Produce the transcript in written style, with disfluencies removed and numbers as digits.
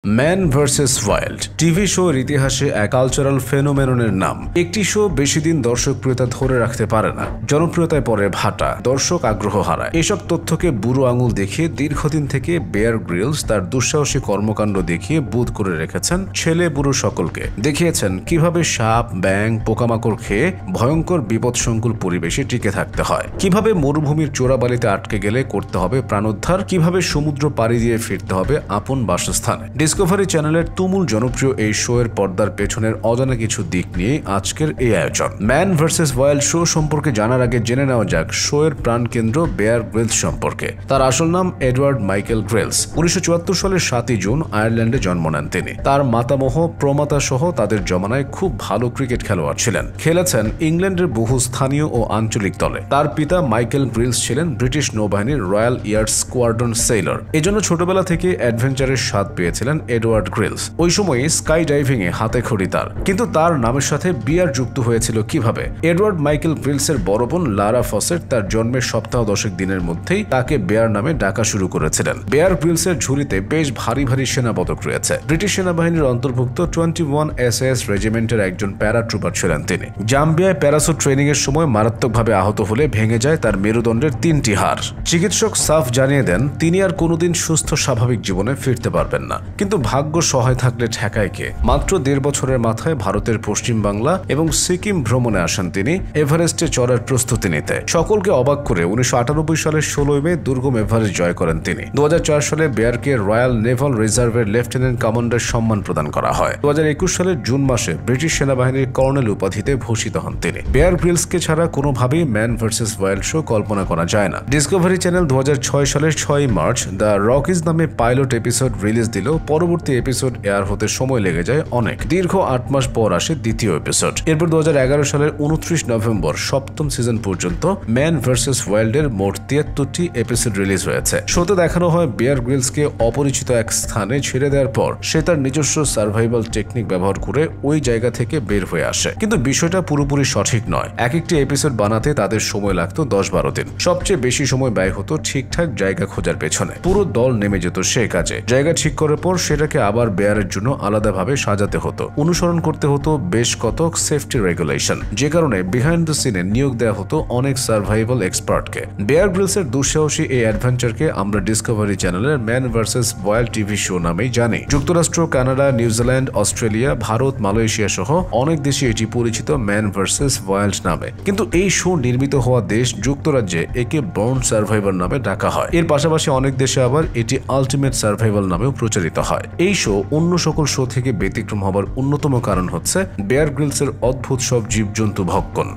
Man versus wild TV শোর ইতিহাসে এক কালচারাল ফেনোমেননের নাম। একটি শো বেশি দিন দর্শকপ্রিয়তা ধরে রাখতে পারে না, জনপ্রিয়তায় পড়ে ভাটা, দর্শক আগ্রহ হারায়। এসব তথ্যকে বুড়ো আঙুল দেখিয়ে দীর্ঘদিন থেকে বেয়ার গ্রিলস তার দুঃসাহসী কর্মকাণ্ড দেখিয়ে বুঁদ করে রেখেছেন ছেলে বুড়ো সকলকে। দেখিয়েছেন কিভাবে সাপ, ব্যাঙ, পোকামাকড় খেয়ে ভয়ঙ্কর বিপদসংকুল পরিবেশে টিকে থাকতে হয়, কিভাবে মরুভূমির চোরাবালিতে আটকে গেলে করতে হবে প্রাণোদ্ধার, কিভাবে সমুদ্র পাড়ি দিয়ে ফিরতে হবে আপন বাসস্থানে। ডিসকভারি চ্যানেলের তুমুল জনপ্রিয় এই শো এর পর্দার পেছনের অজানা কিছু দিক নিয়ে আজকের এই আয়োজন। ম্যান ভার্সেস ওয়াইল্ড শো সম্পর্কে জানার আগে জেনে নেওয়া যাক শো এর প্রাণকেন্দ্র বেয়ার গ্রিলস সম্পর্কে। তার আসল নাম এডওয়ার্ড মাইকেল গ্রিলস। 1974 সালের 7 জুন আয়ারল্যান্ডে জন্ম নেন তিনি। তার মাতামহ, প্রমাতা সহ তাদের জমানায় খুব ভালো ক্রিকেট খেলোয়াড় ছিলেন। খেলেছেন ইংল্যান্ডের বহু স্থানীয় ও আঞ্চলিক দলে। তার পিতা মাইকেল গ্রিলস ছিলেন ব্রিটিশ নৌবাহিনীর রয়্যাল এয়ার স্কোয়াড্রন সেইলর। এজন্য ছোটবেলা থেকে অ্যাডভেঞ্চারের স্বাদ পেয়েছিলেন এডওয়ার্ড গ্রিলস। ওই সময়ে স্কাই ডাইভিং এ হাতে খড়ি তার। কিন্তু তার নামের সাথে বিয়ার যুক্ত হয়েছিল কিভাবে? এডওয়ার্ড মাইকেল গ্রিলসের বড় বোন লারা ফসেট তার জন্মের সপ্তাহ 10 দিনের মধ্যেই তাকে বেয়ার নামে ডাকা শুরু করেছিলেন। বেয়ার গ্রিলসের ঝুলিতে বেশ ভারী ভারী সেনাপদক রয়েছে। ব্রিটিশ সেনাবাহিনীর অন্তর্ভুক্ত 21 SAS রেজিমেন্টের একজন প্যারাট্রুপার ছিলেন তিনি। জাম্বিয়ায় প্যারাসুট ট্রেনিং এর সময় মারাত্মকভাবে আহত হলে ভেঙে যায় তার মেরুদণ্ডের 3টি হাড়। চিকিৎসক সাফ জানিয়ে দেন তিনি আর কোনোদিন সুস্থ স্বাভাবিক জীবনে ফিরতে পারবেন না। কিন্তু ভাগ্য সহায় থাকলে ঠেকায় কে? মাত্র 1.5 বছরের মাথায় ভারতের পশ্চিম বাংলা এবং সিকিম ভ্রমণে আসেন তিনি এভারেস্টে চড়ার প্রস্তুতি নিতে। সকলকে অবাক করে 1998 সালের 16 মে দুর্গম এভারেস্ট জয় করেন তিনি। 2004 সালে বেয়ারকে রয়্যাল নেভাল রিজার্ভের লেফটেন্যান্ট কমান্ডার সম্মান প্রদান করা হয়। 2021 সালের জুন মাসে ব্রিটিশ সেনাবাহিনীর কর্নেল উপাধিতে ভূষিত হন তিনি। বেয়ার গ্রিলসকে ছাড়া কোনোভাবেই ম্যান ভার্সেস ওয়াইল্ড শো কল্পনা করা যায় না। ডিসকভারি চ্যানেল 2006 সালের 6 মার্চ দ্য রকিজ নামে পাইলট এপিসোড রিলিজ দিল। পরবর্তী এপিসোড এয়ার হতে সময় লেগে যায় অনেক। দীর্ঘ 8 মাস পর আসে দ্বিতীয় এপিসোড। এরপর 2011 সালের 29 নভেম্বর 7ম সিজন পর্যন্ত ম্যান ভার্সেস ওয়াইল্ড এর মোট 73টি এপিসোড রিলিজ হয়েছে। শোতে দেখানো হয় বেয়ার গ্রিলসকে অপরিচিত এক স্থানে ছেড়ে দেওয়ার পর সে তার নিজস্ব সার্ভাইভাল টেকনিক ব্যবহার করে ওই জায়গা থেকে বের হয়ে আসে। কিন্তু বিষয়টা পুরোপুরি সঠিক নয়। এক একটি এপিসোড বানাতে তাদের সময় লাগতো 10-12 দিন। সবচেয়ে বেশি সময় ব্যয় হতো ঠিকঠাক জায়গা খোঁজার পেছনে। পুরো দল নেমে যেত সে কাজে। জায়গা ঠিক করার পর সেটাকে আবার বেয়ারের জন্য আলাদাভাবে সাজাতে হতো। অনুসরণ করতে হতো বেশ কত সেফটি রেগুলেশন, যে কারণে বিহাইন্ড দ্য সিনে নিয়োগ দেওয়া হতো অনেক সার্ভাইভাল এক্সপার্টকে। বেয়ার গ্রিলসের দুঃসাহসী এই অ্যাডভেঞ্চারকে আমরা ডিসকভারি চ্যানেলের man versus wild TV show নামেই জানি। যুক্তরাষ্ট্র, Canada, New Zealand, Australia, Bharat, Malaysia সহ অনেক দেশে এটি পরিচিত ম্যান ভার্সেস ওয়াইল্ড নামে। কিন্তু এই শো নির্মিত হওয়া দেশ যুক্তরাজ্যে একে বর্ন সার্ভাইভার নামে ডাকা হয়। এর পাশাপাশি অনেক দেশে আবার এটি আলটিমেট সার্ভাইভাল নামেও প্রচারিত হয়। এই শো অন্য সকল শো থেকে ব্যতিক্রম হবার অন্যতম কারণ হচ্ছে বেয়ার গ্রিলসের অদ্ভুত সব জীবজন্তু ভক্ষণ।